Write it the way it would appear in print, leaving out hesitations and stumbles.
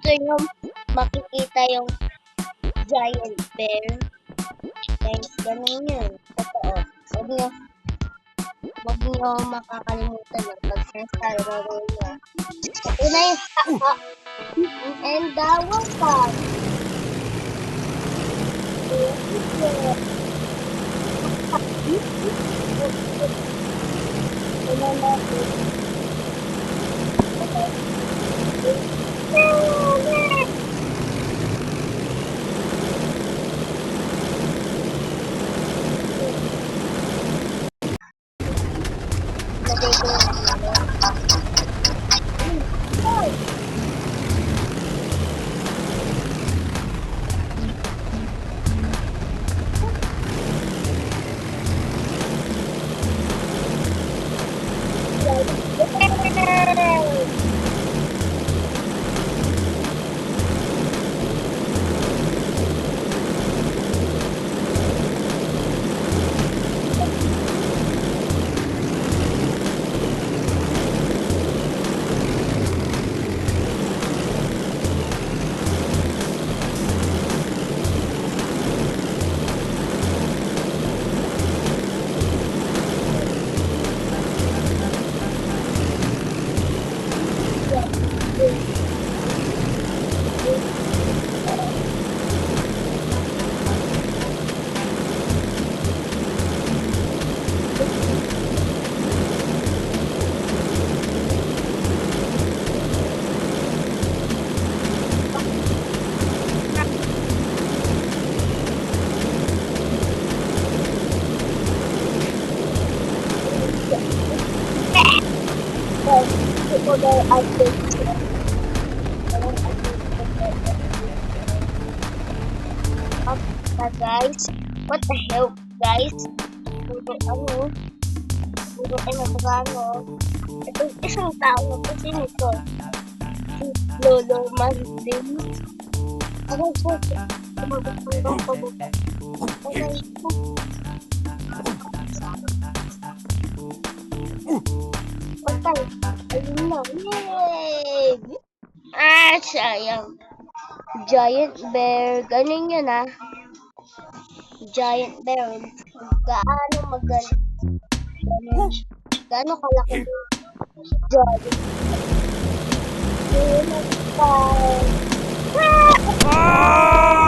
gusto nyo makikita yung giant bear, guys, ganun yun. Totoo. Huwag nyo makakalimutan yung pag-laro nyo. Ito na yung and the water. Guys, what the hell, guys? Itong isang tao na kasi nito, si Lolo Manding. Aray po, tumabot-tunggang pabot. Aray po. Patay, ayun na, yay! Sayang. Giant bear, ganun yun Giant bear, gaano magaling. Gaano kalaki yung giant bear.